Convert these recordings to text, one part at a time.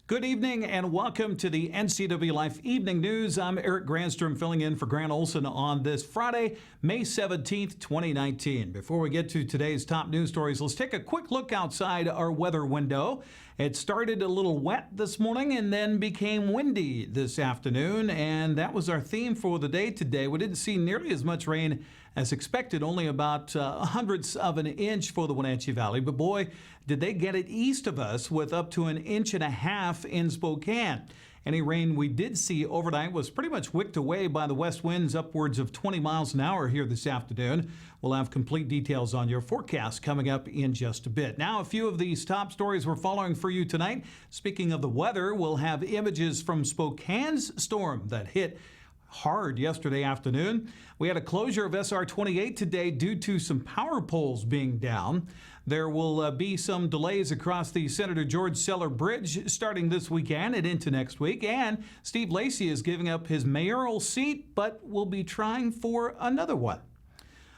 Good evening and welcome to the NCWLIFE Evening News. I'm Eric Granstrom filling in for Grant Olson on this Friday, May 17th, 2019. Before we get to today's top news stories, let's take a quick look outside our weather window. It started a little wet this morning and then became windy this afternoon, and that was our theme for the day today. We didn't see nearly as much rain as expected, only about hundredths of an inch for the Wenatchee Valley, but boy, did they get it east of us with up to an inch and a half in Spokane. Any rain we did see overnight was pretty much wicked away by the west winds upwards of 20 miles an hour here this afternoon. We'll have complete details on your forecast coming up in just a bit. Now, a few of these top stories we're following for you tonight. Speaking of the weather, we'll have images from Spokane's storm that hit hard yesterday afternoon. We had a closure of SR 28 today due to some power poles being down. There will be some delays across the Senator George Cellar Bridge starting this weekend and into next week. And Steve Lacy is giving up his mayoral seat, but will be trying for another one.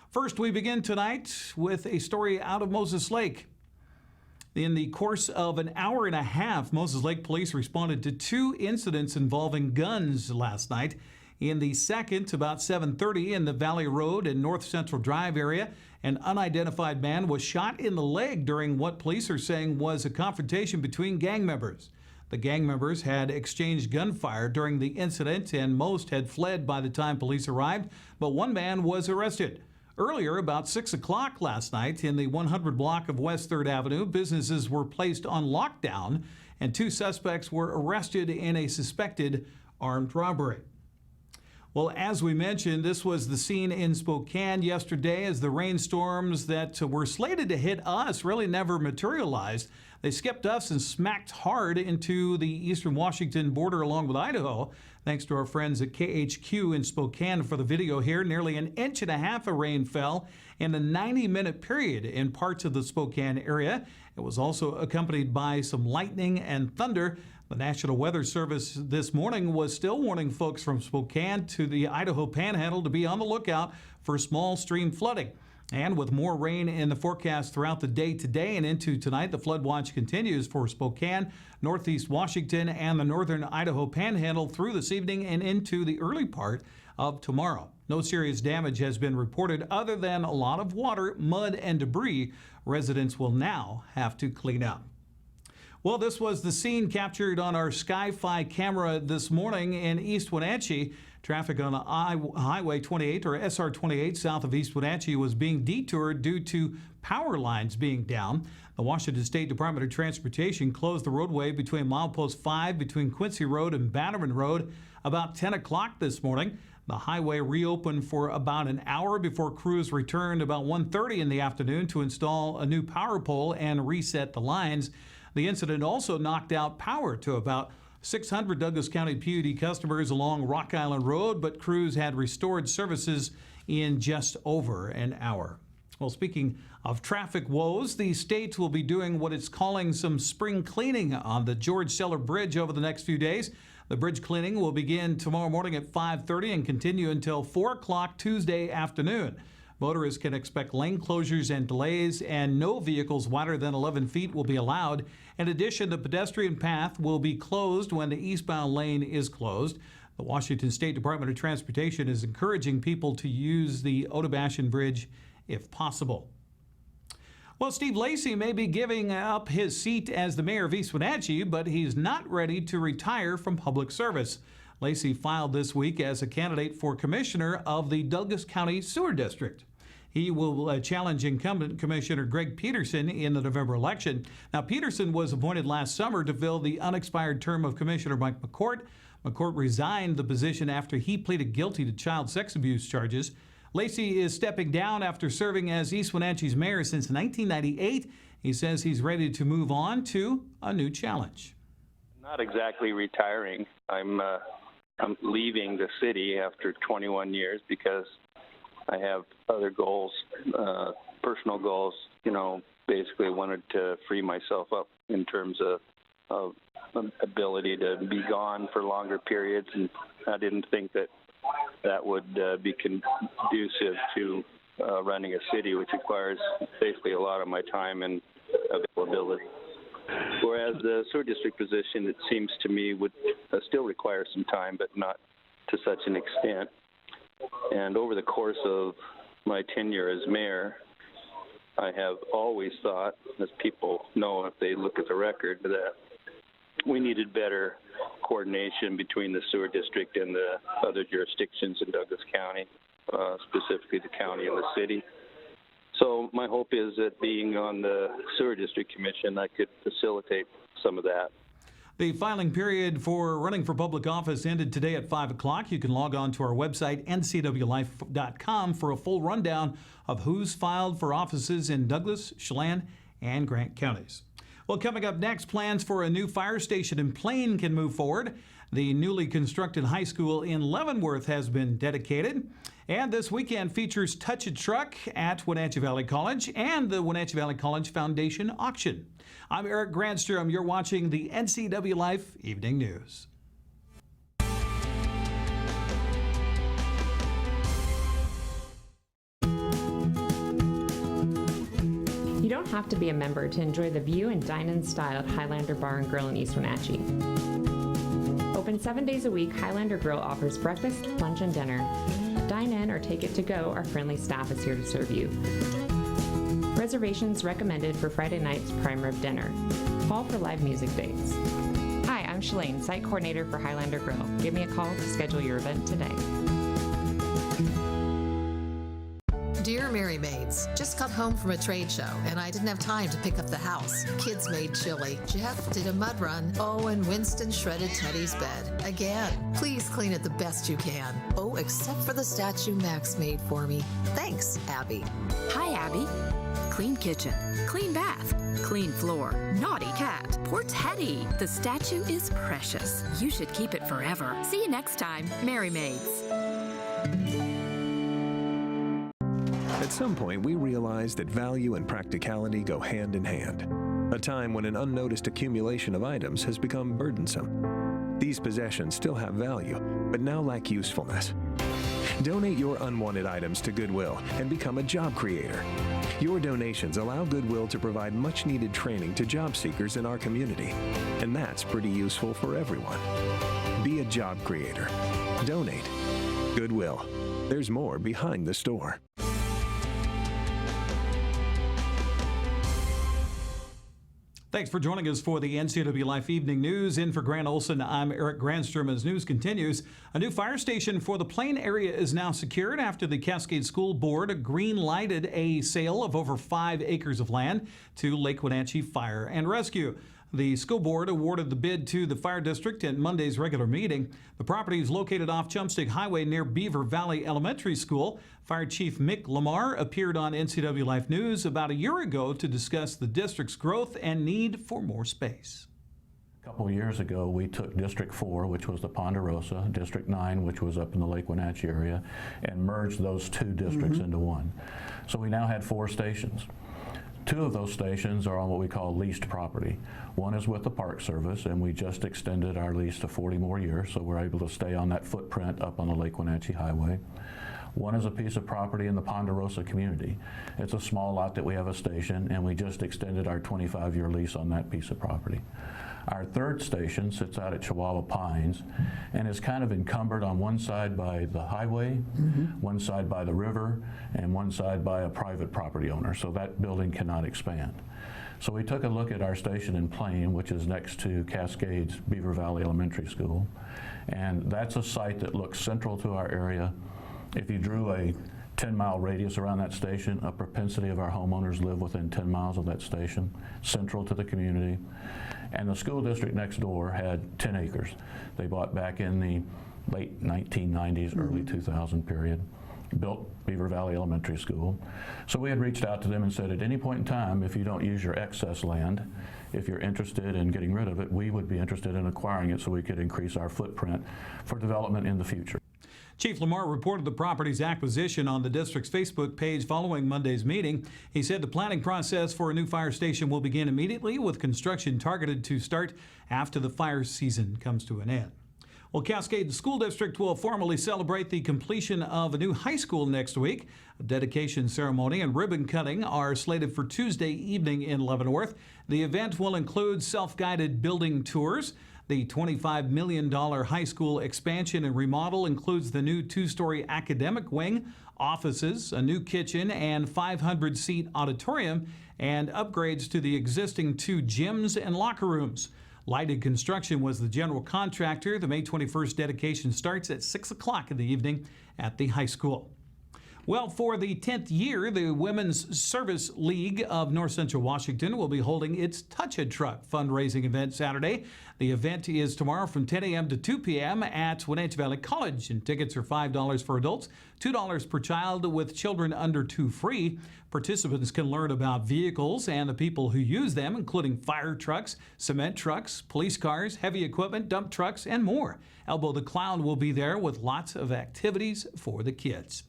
First, we begin tonight with a story out of Moses Lake. In the course of an hour and a half, Moses Lake police responded to two incidents involving guns last night. In the second, about 7:30 in the Valley Road and North Central Drive area, an unidentified man was shot in the leg during what police are saying was a confrontation between gang members. The gang members had exchanged gunfire during the incident, and most had fled by the time police arrived, but one man was arrested. Earlier, about 6 o'clock last night, in the 100 block of West 3rd Avenue, businesses were placed on lockdown, and two suspects were arrested in a suspected armed robbery. Well, as we mentioned, this was the scene in Spokane yesterday as the rainstorms that were slated to hit us really never materialized. They skipped us and smacked hard into the eastern Washington border along with Idaho. Thanks to our friends at KHQ in Spokane for the video here. Nearly an inch and a half of rain fell in a 90-minute period in parts of the Spokane area. It was also accompanied by some lightning and thunder. The National Weather Service this morning was still warning folks from Spokane to the Idaho Panhandle to be on the lookout for small stream flooding. And with more rain in the forecast throughout the day today and into tonight, the flood watch continues for Spokane, northeast Washington, and the northern Idaho Panhandle through this evening and into the early part of tomorrow. No serious damage has been reported other than a lot of water, mud, and debris residents will now have to clean up. Well, this was the scene captured on our Sky-Fi camera this morning in East Wenatchee. Traffic on Highway 28 or SR 28 south of East Wenatchee was being detoured due to power lines being down. The Washington State Department of Transportation closed the roadway between milepost 5 between Quincy Road and Bannerman Road about 10 o'clock this morning. The highway reopened for about an hour before crews returned about 1:30 in the afternoon to install a new power pole and reset the lines. The incident also knocked out power to about 600 Douglas County PUD customers along Rock Island Road, but crews had restored services in just over an hour. Well, speaking of traffic woes, the state will be doing what it's calling some spring cleaning on the George Cellar Bridge over the next few days. The bridge cleaning will begin tomorrow morning at 5:30 and continue until 4 o'clock Tuesday afternoon. Motorists can expect lane closures and delays, and no vehicles wider than 11 feet will be allowed. In addition, the pedestrian path will be closed when the eastbound lane is closed. The Washington State Department of Transportation is encouraging people to use the Otobashan Bridge if possible. Well, Steve Lacy may be giving up his seat as the mayor of East Wenatchee, but he's not ready to retire from public service. Lacy filed this week as a candidate for commissioner of the Douglas County Sewer District. He will challenge incumbent Commissioner Greg Peterson in the November election. Now, Peterson was appointed last summer to fill the unexpired term of Commissioner Mike McCourt. McCourt resigned the position after he pleaded guilty to child sex abuse charges. Lacy is stepping down after serving as East Wenatchee's mayor since 1998. He says he's ready to move on to a new challenge. Not exactly retiring. I'm leaving the city after 21 years because I have other goals, personal goals. Basically wanted to free myself up in terms of ability to be gone for longer periods, and I didn't think that would be conducive to running a city, which requires basically a lot of my time and availability. Whereas the sewer district position, it seems to me, would still require some time, but not to such an extent. And over the course of my tenure as mayor, I have always thought, as people know if they look at the record, that we needed better coordination between the sewer district and the other jurisdictions in Douglas County, specifically the county and the city. So my hope is that being on the Sewer District Commission, I could facilitate some of that. The filing period for running for public office ended today at 5 o'clock. You can log on to our website, ncwlife.com, for a full rundown of who's filed for offices in Douglas, Chelan, and Grant counties. Well, coming up next, plans for a new fire station in Plain can move forward. The newly constructed high school in Leavenworth has been dedicated. And this weekend features Touch a Truck at Wenatchee Valley College and the Wenatchee Valley College Foundation auction. I'm Eric Granstrom. You're watching the NCWLIFE Evening News. You don't have to be a member to enjoy the view and dine in style at Highlander Bar and Grill in East Wenatchee. Open 7 days a week, Highlander Grill offers breakfast, lunch, and dinner. Dine in or take it to go, our friendly staff is here to serve you. Reservations recommended for Friday night's prime rib dinner. Call for live music dates. Hi, I'm Shalane, site coordinator for Highlander Grill. Give me a call to schedule your event today. Dear Mary Maids, just got home from a trade show and I didn't have time to pick up the house. Kids made chili. Jeff did a mud run. Oh, and Winston shredded Teddy's bed. Again, please clean it the best you can. Oh, except for the statue Max made for me. Thanks, Abby. Hi, Abby. Clean kitchen, clean bath, clean floor, naughty cat. Poor Teddy. The statue is precious. You should keep it forever. See you next time, Mary Maids. At some point, we realized that value and practicality go hand in hand. A time when an unnoticed accumulation of items has become burdensome. These possessions still have value, but now lack usefulness. Donate your unwanted items to Goodwill and become a job creator. Your donations allow Goodwill to provide much-needed training to job seekers in our community, and that's pretty useful for everyone. Be a job creator. Donate. Goodwill. There's more behind the store. Thanks for joining us for the NCWLIFE Evening News. In for Grant Olson, I'm Eric Granstrom. As news continues, a new fire station for the Plain area is now secured after the Cascade School Board green-lighted a sale of over 5 acres of land to Lake Wenatchee Fire and Rescue. The school board awarded the bid to the fire district at Monday's regular meeting. The property is located off Chumstick Highway near Beaver Valley Elementary School. Fire Chief Mick Lamar appeared on NCWLIFE News about a year ago to discuss the district's growth and need for more space. A couple of years ago, we took District 4, which was the Ponderosa, District 9, which was up in the Lake Wenatchee area, and merged those 2 districts into one. So we now had 4 stations. 2 of those stations are on what we call leased property. One is with the Park Service, and we just extended our lease to 40 more years, so we're able to stay on that footprint up on the Lake Wenatchee Highway. One is a piece of property in the Ponderosa community. It's a small lot that we have a station, and we just extended our 25-year lease on that piece of property. Our 3rd station sits out at Chihuahua Pines and is kind of encumbered on one side by the highway, one side by the river, and one side by a private property owner, so that building cannot expand. So we took a look at our station in Plain, which is next to Cascades Beaver Valley Elementary School, and that's a site that looks central to our area. If you drew a 10-mile radius around that station, a propensity of our homeowners live within 10 miles of that station, central to the community. And the school district next door had 10 acres. They bought back in the late 1990s, early 2000 period, built Beaver Valley Elementary School. So we had reached out to them and said, at any point in time, if you don't use your excess land, if you're interested in getting rid of it, we would be interested in acquiring it so we could increase our footprint for development in the future. Chief Lamar reported the property's acquisition on the district's Facebook page following Monday's meeting. He said the planning process for a new fire station will begin immediately, with construction targeted to start after the fire season comes to an end. Well, Cascade School District will formally celebrate the completion of a new high school next week. A dedication ceremony and ribbon cutting are slated for Tuesday evening in Leavenworth. The event will include self-guided building tours. The $25 million high school expansion and remodel includes the new two-story academic wing, offices, a new kitchen, and 500-seat auditorium, and upgrades to the existing 2 gyms and locker rooms. Lighted Construction was the general contractor. The May 21st dedication starts at 6 o'clock in the evening at the high school. Well, for the 10th year, the Women's Service League of North Central Washington will be holding its Touch a Truck fundraising event Saturday. The event is tomorrow from 10 a.m. to 2 p.m. at Wenatchee Valley College, and tickets are $5 for adults, $2 per child, with children under 2 free. Participants can learn about vehicles and the people who use them, including fire trucks, cement trucks, police cars, heavy equipment, dump trucks, and more. Elbow the Clown will be there with lots of activities for the kids.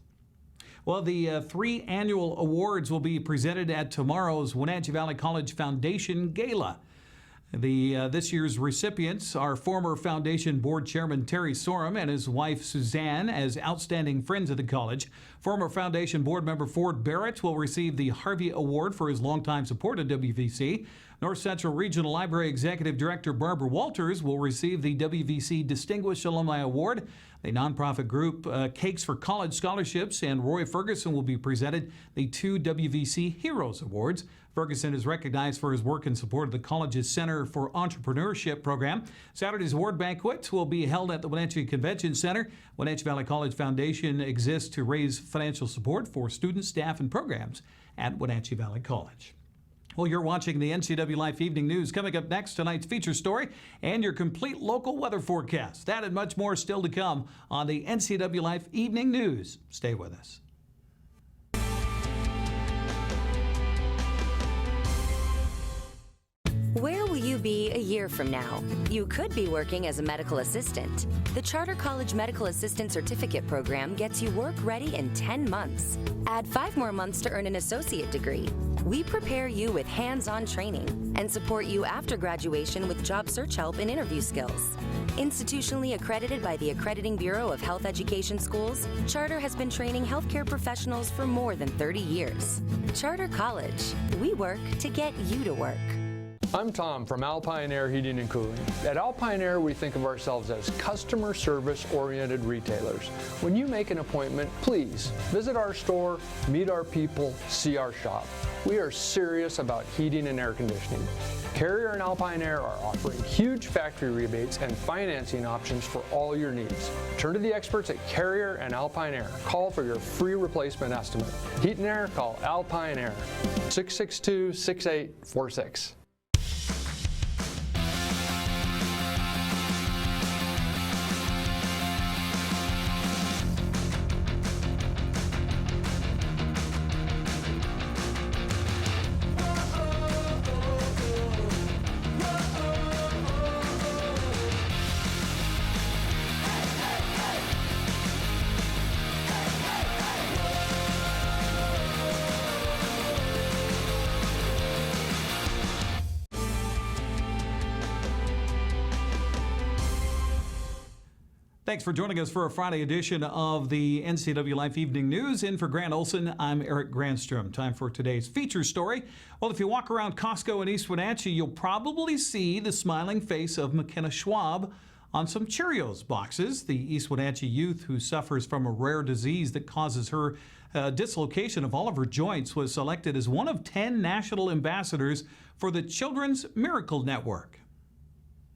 Well, the 3 annual awards will be presented at tomorrow's Wenatchee Valley College Foundation Gala. This year's recipients are former Foundation Board Chairman Terry Sorum and his wife Suzanne as outstanding friends of the college. Former Foundation Board member Ford Barrett will receive the Harvey Award for his longtime support of WVC. North Central Regional Library Executive Director Barbara Walters will receive the WVC Distinguished Alumni Award. The nonprofit group Cakes for College Scholarships and Roy Ferguson will be presented the 2 WVC Heroes Awards. Ferguson is recognized for his work in support of the college's Center for Entrepreneurship program. Saturday's award banquet will be held at the Wenatchee Convention Center. Wenatchee Valley College Foundation exists to raise financial support for students, staff, and programs at Wenatchee Valley College. Well, you're watching the NCWLIFE Evening News. Coming up next, tonight's feature story and your complete local weather forecast. That and much more still to come on the NCWLIFE Evening News. Stay with us. Where will you be a year from now? You could be working as a medical assistant. The Charter College Medical Assistant Certificate Program gets you work ready in 10 months. Add 5 more months to earn an associate degree. We prepare you with hands-on training and support you after graduation with job search help and interview skills. Institutionally accredited by the Accrediting Bureau of Health Education Schools, Charter has been training healthcare professionals for more than 30 years. Charter College. We work to get you to work. I'm Tom from Alpine Air Heating and Cooling. At Alpine Air, we think of ourselves as customer service-oriented retailers. When you make an appointment, please visit our store, meet our people, see our shop. We are serious about heating and air conditioning. Carrier and Alpine Air are offering huge factory rebates and financing options for all your needs. Turn to the experts at Carrier and Alpine Air. Call for your free replacement estimate. Heat and air, call Alpine Air, 662-6846. Thanks for joining us for a Friday edition of the NCWLIFE Evening News. In for Grant Olson, I'm Eric Granstrom. Time for today's feature story. Well, if you walk around Costco in East Wenatchee, you'll probably see the smiling face of McKenna Schwab on some Cheerios boxes. The East Wenatchee youth who suffers from a rare disease that causes her dislocation of all of her joints was selected as one of 10 national ambassadors for the Children's Miracle Network.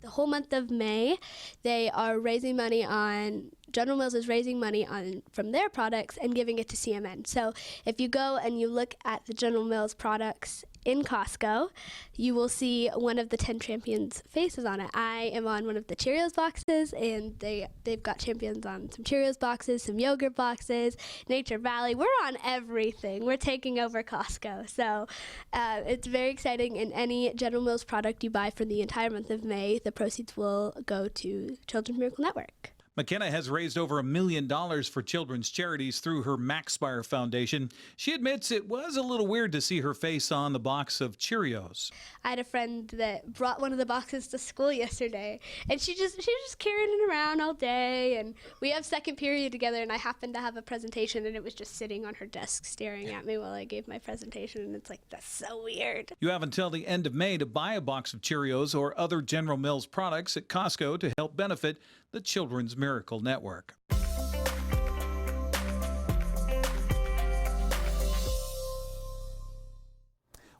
The whole month of May, they are raising money on, General Mills is raising money on from their products and giving it to CMN. So if you go and you look at the General Mills products in Costco, you will see one of the 10 champions' faces on it. I am on one of the Cheerios boxes, and they've got champions on some Cheerios boxes, some yogurt boxes, Nature Valley. We're on everything. We're taking over Costco. So it's very exciting, and any General Mills product you buy for the entire month of May, the proceeds will go to Children's Miracle Network. McKenna has raised over $1 million for children's charities through her Maxspire Foundation. She admits it was a little weird to see her face on the box of Cheerios. I had a friend that brought one of the boxes to school yesterday, and she was just carrying it around all day, and we have second period together, and I happened to have a presentation, and it was just sitting on her desk staring at me while I gave my presentation, and it's like, that's so weird. You have until the end of May to buy a box of Cheerios or other General Mills products at Costco to help benefit the Children's Miracle Network.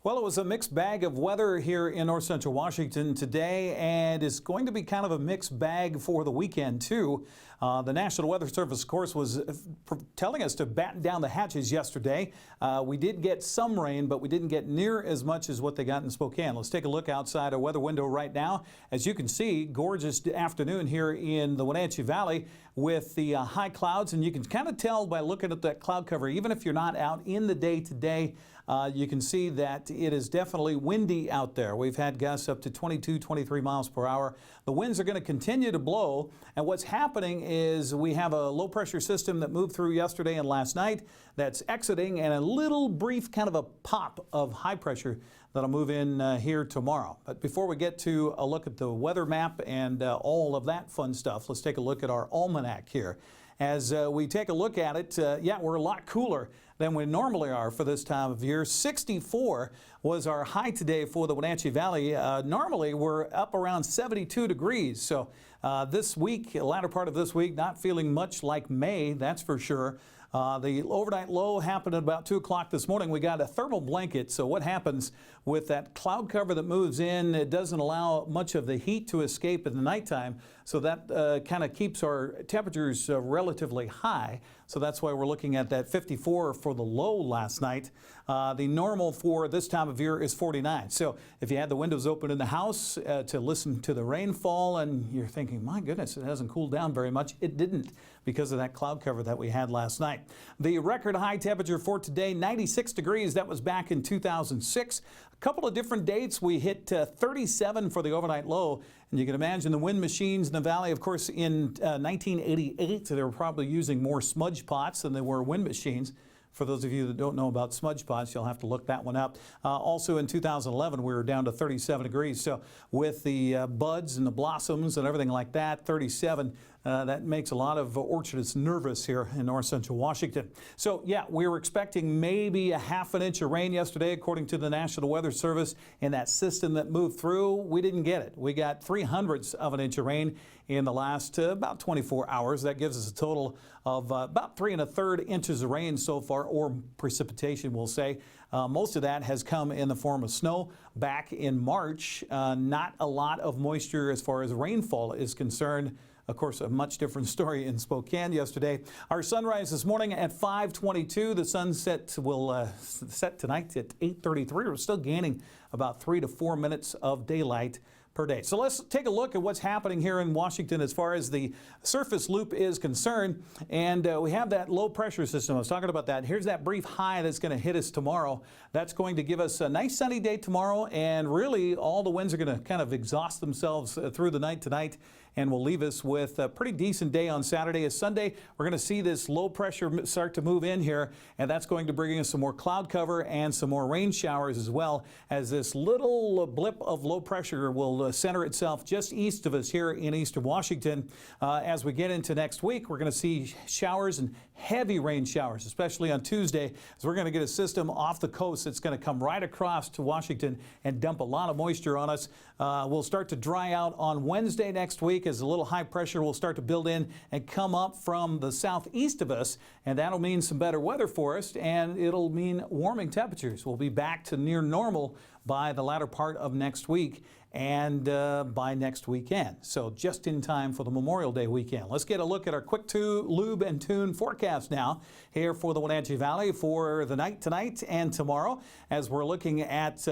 Well, it was a mixed bag of weather here in north central Washington today, and it's going to be kind of a mixed bag for the weekend, too. The National Weather Service, of course, was telling us to batten down the hatches yesterday. We did get some rain, but we didn't get near as much as what they got in Spokane. Let's take a look outside our weather window right now. As you can see, gorgeous afternoon here in the Wenatchee Valley with the high clouds, and you can kind of tell by looking at that cloud cover, even if you're not out in the day today, you can see that it is definitely windy out there. We've had gusts up to 22, 23 miles per hour. The winds are going to continue to blow, and what's happening is we have a low pressure system that moved through yesterday and last night that's exiting, and a little brief kind of a pop of high pressure that'll move in here tomorrow. But before we get to a look at the weather map and all of that fun stuff, let's take a look at our almanac here. As we take a look at it, yeah, we're a lot cooler than we normally are for this time of year. 64 was our high today for the Wenatchee Valley. Normally, we're up around 72 degrees. So this week, latter part of this week, not feeling much like May, that's for sure. The overnight low happened at about 2 o'clock this morning. We got a thermal blanket. So what happens with that cloud cover that moves in, it doesn't allow much of the heat to escape in the nighttime. So that kind of keeps our temperatures relatively high. So that's why we're looking at that 54 for the low last night. The normal for this time of year is 49. So if you had the windows open in the house to listen to the rainfall and you're thinking, my goodness, it hasn't cooled down very much, it didn't because of that cloud cover that we had last night. The record high temperature for today, 96 degrees. That was back in 2006. A couple of different dates. We hit 37 for the overnight low. And you can imagine the wind machines in the valley. Of course, in 1988, they were probably using more smudge pots than they were wind machines. For those of you that don't know about smudge pots, you'll have to look that one up. Also in 2011, we were down to 37 degrees. So with the buds and the blossoms and everything like that, 37, that makes a lot of orchardists nervous here in north central Washington. So yeah, we were expecting maybe a ½ inch of rain yesterday, according to the National Weather Service, in that system that moved through. We didn't get it. We got 3/100 of an inch of rain in the last about 24 hours. That gives us a total of about 3 1/3 inches of rain so far, or precipitation, we'll say. Most of that has come in the form of snow back in March. Not a lot of moisture as far as rainfall is concerned. Of course, a much different story in Spokane yesterday. Our sunrise this morning at 5:22. The sunset will set tonight at 8:33. We're still gaining about 3 to 4 minutes of daylight per day. So let's take a look at what's happening here in Washington as far as the surface loop is concerned. And we have that low pressure system. I was talking about that. Here's that brief high that's going to hit us tomorrow. That's going to give us a nice sunny day tomorrow. And really, all the winds are going to kind of exhaust themselves through the night tonight, and will leave us with a pretty decent day on Saturday. As Sunday, we're going to see this low pressure start to move in here, and that's going to bring us some more cloud cover and some more rain showers, as well as this little blip of low pressure will center itself just east of us here in eastern Washington. As we get into next week, we're going to see showers and heavy rain showers, especially on Tuesday, as we're going to get a system off the coast that's going to come right across to Washington and dump a lot of moisture on us. We'll start to dry out on Wednesday next week as a little high pressure will start to build in and come up from the southeast of us, and that'll mean some better weather for us, and it'll mean warming temperatures. We'll be back to near normal by the latter part of next week and by next weekend. So just in time for the Memorial Day weekend. Let's get a look at our quick lube and tune forecast now here for the Wenatchee Valley for the night tonight and tomorrow, as we're looking at,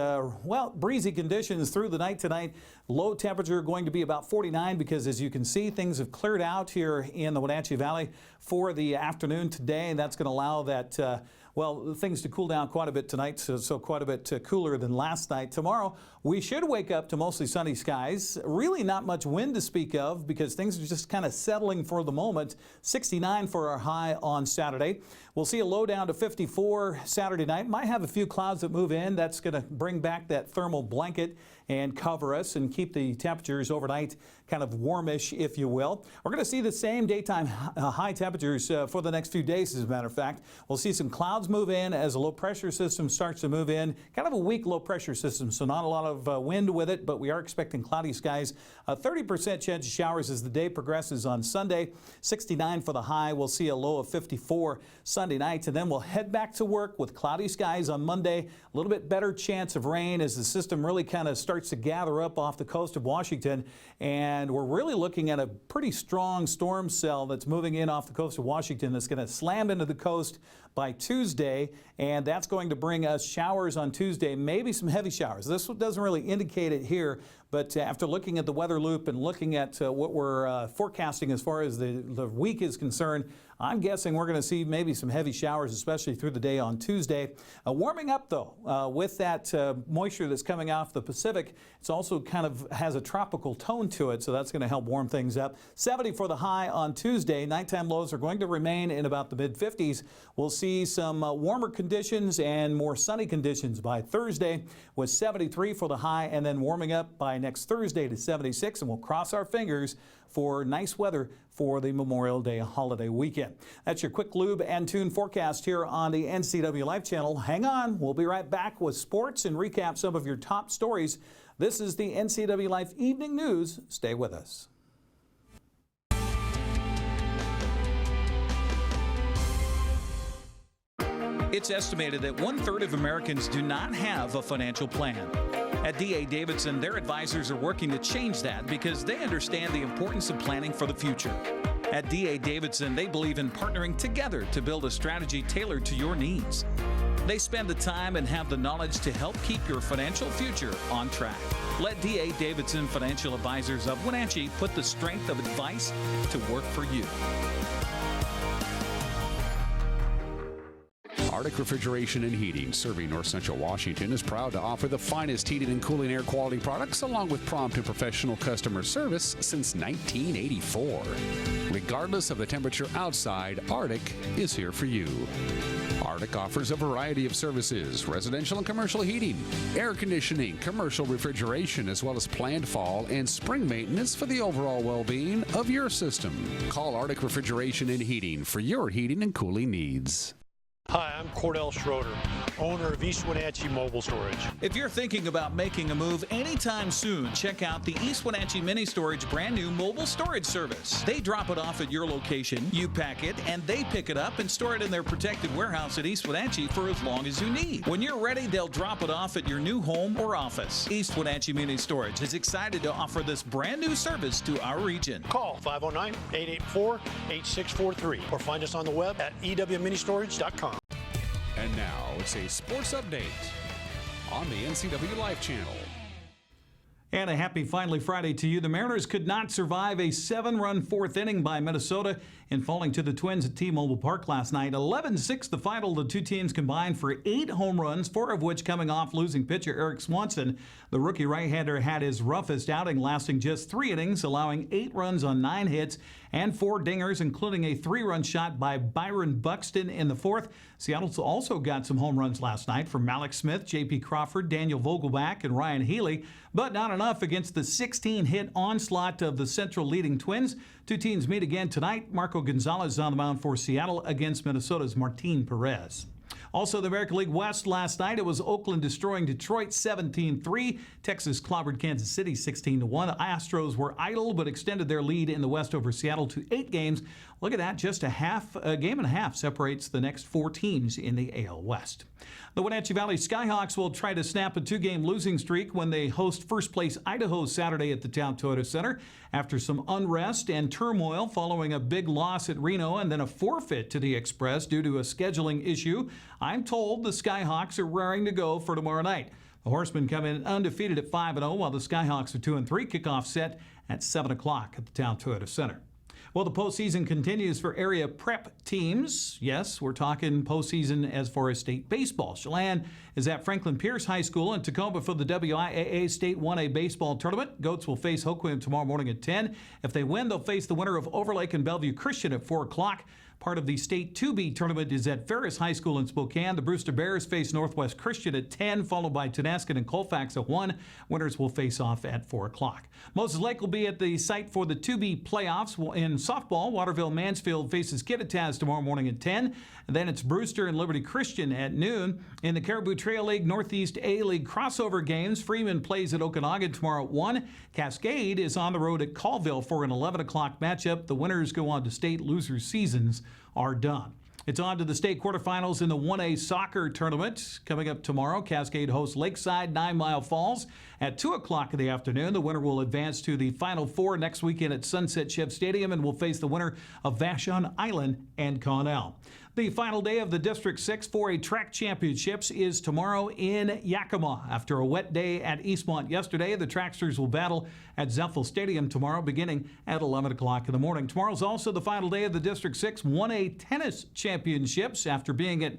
well, breezy conditions through the night tonight. Low temperature going to be about 49 because, as you can see, things have cleared out here in the Wenatchee Valley for the afternoon today, and that's going to allow that well, things to cool down quite a bit tonight, so quite a bit cooler than last night. Tomorrow, We should wake up to mostly sunny skies. Really not much wind to speak of because things are just kind of settling for the moment. 69 for our high on Saturday. We'll see a low down to 54 Saturday night. Might have a few clouds that move in. That's going to bring back that thermal blanket and cover us and keep the temperatures overnight kind of warmish, if you will. We're going to see the same daytime high temperatures for the next few days, as a matter of fact. We'll see some clouds move in as a low pressure system starts to move in. Kind of a weak low pressure system, so not a lot of wind with it, but we are expecting cloudy skies. 30% chance of showers as the day progresses on Sunday. 69 for the high. We'll see a low of 54 Sunday night, and then we'll head back to work with cloudy skies on Monday. A little bit better chance of rain as the system really kind of starts to gather up off the coast of Washington, and we're really looking at a pretty strong storm cell that's moving in off the coast of Washington that's going to slam into the coast by Tuesday, and that's going to bring us showers on Tuesday, maybe some heavy showers. This doesn't really indicate it here, but after looking at the weather loop and looking at what we're forecasting as far as the week is concerned, I'm guessing we're going to see maybe some heavy showers, especially through the day on Tuesday. Warming up, though, with that moisture that's coming off the Pacific, it's also kind of has a tropical tone to it, so that's going to help warm things up. 70 for the high on Tuesday. Nighttime lows are going to remain in about the mid-50s. We'll see some warmer conditions and more sunny conditions by Thursday with 73 for the high, and then warming up by next Thursday to 76, and we'll cross our fingers for nice weather for the Memorial Day holiday weekend. That's your quick lube and tune forecast here on the NCW Life channel. Hang on, we'll be right back with sports and recap some of your top stories. This is the NCW Life Evening News. Stay with us. It's estimated that 1/3 of Americans do not have a financial plan. At D.A. Davidson, their advisors are working to change that because they understand the importance of planning for the future. At D.A. Davidson, they believe in partnering together to build a strategy tailored to your needs. They spend the time and have the knowledge to help keep your financial future on track. Let D.A. Davidson Financial Advisors of Wenatchee put the strength of advice to work for you. Arctic Refrigeration and Heating, serving North Central Washington, is proud to offer the finest heating and cooling air quality products along with prompt and professional customer service since 1984. Regardless of the temperature outside, Arctic is here for you. Arctic offers a variety of services: residential and commercial heating, air conditioning, commercial refrigeration, as well as planned fall and spring maintenance for the overall well-being of your system. Call Arctic Refrigeration and Heating for your heating and cooling needs. Hi, I'm Cordell Schroeder, owner of East Wenatchee Mobile Storage. If you're thinking about making a move anytime soon, check out the East Wenatchee Mini Storage brand new mobile storage service. They drop it off at your location, you pack it, and they pick it up and store it in their protected warehouse at East Wenatchee for as long as you need. When you're ready, they'll drop it off at your new home or office. East Wenatchee Mini Storage is excited to offer this brand new service to our region. Call 509-884-8643 or find us on the web at ewministorage.com. And now it's a sports update on the NCW Life channel. And a happy finally Friday to you. The Mariners could not survive a 7-run fourth inning by Minnesota in falling to the Twins at T-Mobile Park last night. 11-6 the final. The two teams combined for 8 home runs, 4 of which coming off losing pitcher Eric Swanson. The rookie right-hander had his roughest outing, lasting just 3 innings, allowing 8 runs on 9 hits and 4 dingers, including a 3-run shot by Byron Buxton in the 4th. Seattle also got some home runs last night from Malik Smith, J.P. Crawford, Daniel Vogelbach, and Ryan Healy, but not enough against the 16-hit onslaught of the Central leading Twins. Two teams meet again tonight. Marco Gonzalez on the mound for Seattle against Minnesota's Martin Perez. Also, the American League West last night, it was Oakland destroying Detroit 17-3. Texas clobbered Kansas City 16-1. Astros were idle but extended their lead in the West over Seattle to 8 games. Look at that, just a game and a half separates the next 4 teams in the AL West. The Wenatchee Valley Skyhawks will try to snap a 2-game losing streak when they host first-place Idaho Saturday at the Town Toyota Center. After some unrest and turmoil following a big loss at Reno and then a forfeit to the Express due to a scheduling issue, I'm told the Skyhawks are raring to go for tomorrow night. The Horsemen come in undefeated at 5-0, while the Skyhawks are 2-3. Kickoff set at 7 o'clock at the Town Toyota Center. Well, the postseason continues for area prep teams. Yes, we're talking postseason as far as state baseball. Chelan is at Franklin Pierce High School in Tacoma for the WIAA State 1A baseball tournament. Goats will face Hoquiam tomorrow morning at 10. If they win, they'll face the winner of Overlake and Bellevue Christian at 4 o'clock. Part of the State 2B tournament is at Ferris High School in Spokane. The Brewster Bears face Northwest Christian at 10, followed by Tenascan and Colfax at 1. Winners will face off at 4 o'clock. Moses Lake will be at the site for the 2B playoffs. In softball, Waterville Mansfield faces Kittitas tomorrow morning at 10. And then it's Brewster and Liberty Christian at noon. In the Caribou Trail League Northeast A-League crossover games, Freeman plays at Okanagan tomorrow at 1. Cascade is on the road at Colville for an 11 o'clock matchup. The winners go on to state. Losers' seasons are done. It's on to the state quarterfinals in the 1A soccer tournament. Coming up tomorrow, Cascade hosts Lakeside 9 Mile Falls at 2 o'clock in the afternoon. The winner will advance to the Final Four next weekend at Sunset Chef Stadium and will face the winner of Vashon Island and Connell. The final day of the District 6 4A track championships is tomorrow in Yakima. After a wet day at Eastmont yesterday, the Tracksters will battle at Zeffel Stadium tomorrow beginning at 11 o'clock in the morning. Tomorrow's also the final day of the District 6 1A tennis championships. After being at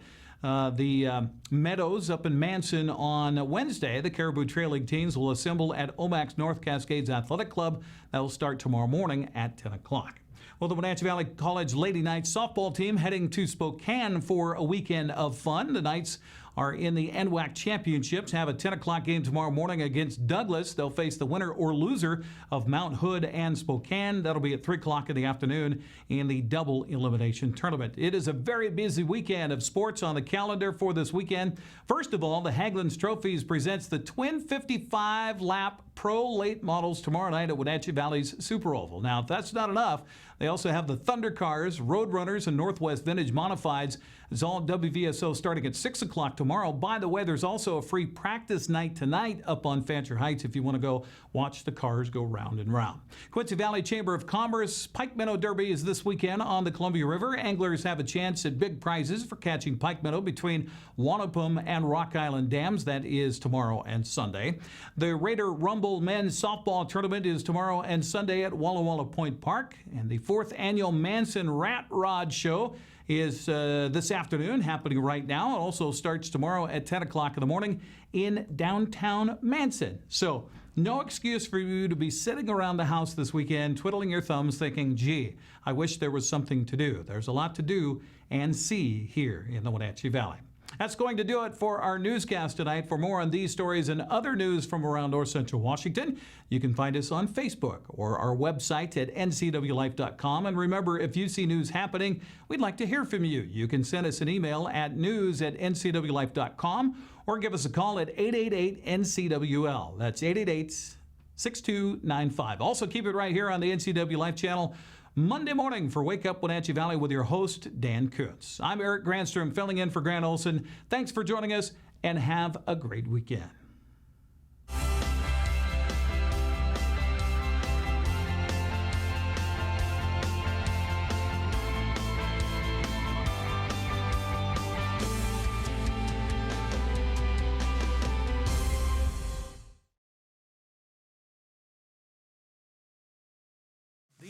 the Meadows up in Manson on Wednesday, the Caribou Trail League teams will assemble at Omax North Cascades Athletic Club. That will start tomorrow morning at 10 o'clock. Well, the Wenatchee Valley College Lady Knights softball team heading to Spokane for a weekend of fun. The Knights are in the NWAC Championships, have a 10 o'clock game tomorrow morning against Douglas. They'll face the winner or loser of Mount Hood and Spokane. That'll be at 3 o'clock in the afternoon in the double elimination tournament. It is a very busy weekend of sports on the calendar for this weekend. First of all, the Haglund's Trophies presents the Twin 55-lap Pro Late Models tomorrow night at Wenatchee Valley's Super Oval. Now, if that's not enough, they also have the Thunder Cars, Roadrunners, and Northwest Vintage Modifieds. It's all WVSO starting at 6 o'clock tomorrow. By the way, there's also a free practice night tonight up on Fancher Heights if you want to go watch the cars go round and round. Quincy Valley Chamber of Commerce Pike Minnow Derby is this weekend on the Columbia River. Anglers have a chance at big prizes for catching pike minnow between Wanapum and Rock Island Dams. That is tomorrow and Sunday. The Raider Rumble Men's Softball Tournament is tomorrow and Sunday at Walla Walla Point Park. And the 4th Annual Manson Rat Rod Show is this afternoon, happening right now. It also starts tomorrow at 10 o'clock in the morning in downtown Manson. So no excuse for you to be sitting around the house this weekend, twiddling your thumbs, thinking, gee, I wish there was something to do. There's a lot to do and see here in the Wenatchee Valley. That's going to do it for our newscast tonight. For more on these stories and other news from around North Central Washington, you can find us on Facebook or our website at ncwlife.com. And remember, if you see news happening, we'd like to hear from you. You can send us an email at news@ncwlife.com or give us a call at 888-NCWL. That's 888-6295. Also, keep it right here on the NCW Life channel Monday morning for Wake Up Wenatchee Valley with your host, Dan Kuntz. I'm Eric Granstrom, filling in for Grant Olson. Thanks for joining us, and have a great weekend.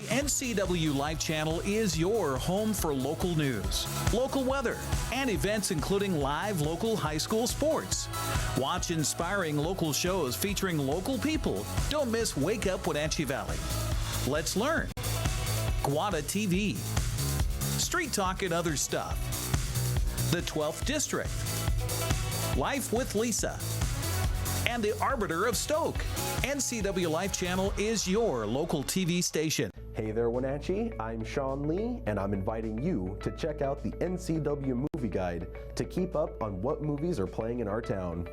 NCW Life channel is your home for local news, local weather, and events including live local high school sports. Watch inspiring local shows featuring local people. Don't miss Wake Up Wenatchee Valley. Let's learn. Guada TV. Street Talk and other stuff. The 12th District. Life with Lisa. And the Arbiter of Stoke. NCW Life channel is your local TV station. Hey there, Wenatchee. I'm Sean Lee, and I'm inviting you to check out the NCW Movie Guide to keep up on what movies are playing in our town.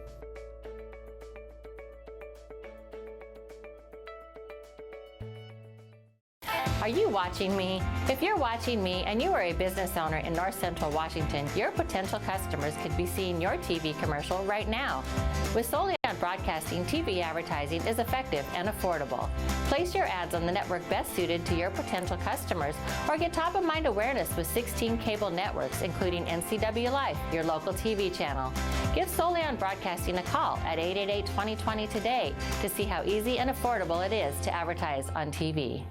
Are you watching me? If you're watching me and you are a business owner in North Central Washington, your potential customers could be seeing your TV commercial right now. With Solely on Broadcasting, TV advertising is effective and affordable. Place your ads on the network best suited to your potential customers, or get top-of-mind awareness with 16 cable networks, including NCWLIFE, your local TV channel. Give Solely on Broadcasting a call at 888-2020 today to see how easy and affordable it is to advertise on TV.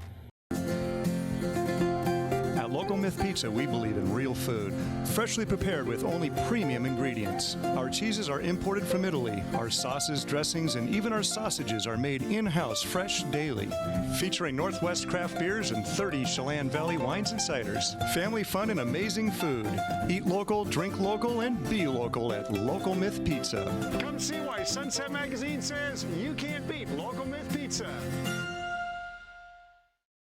Local Myth Pizza, we believe in real food, freshly prepared with only premium ingredients. Our cheeses are imported from Italy. Our sauces, dressings, and even our sausages are made in-house fresh daily. Featuring Northwest craft beers and 30 Chelan Valley wines and ciders. Family fun and amazing food. Eat local, drink local, and be local at Local Myth Pizza. Come see why Sunset Magazine says you can't beat Local Myth Pizza.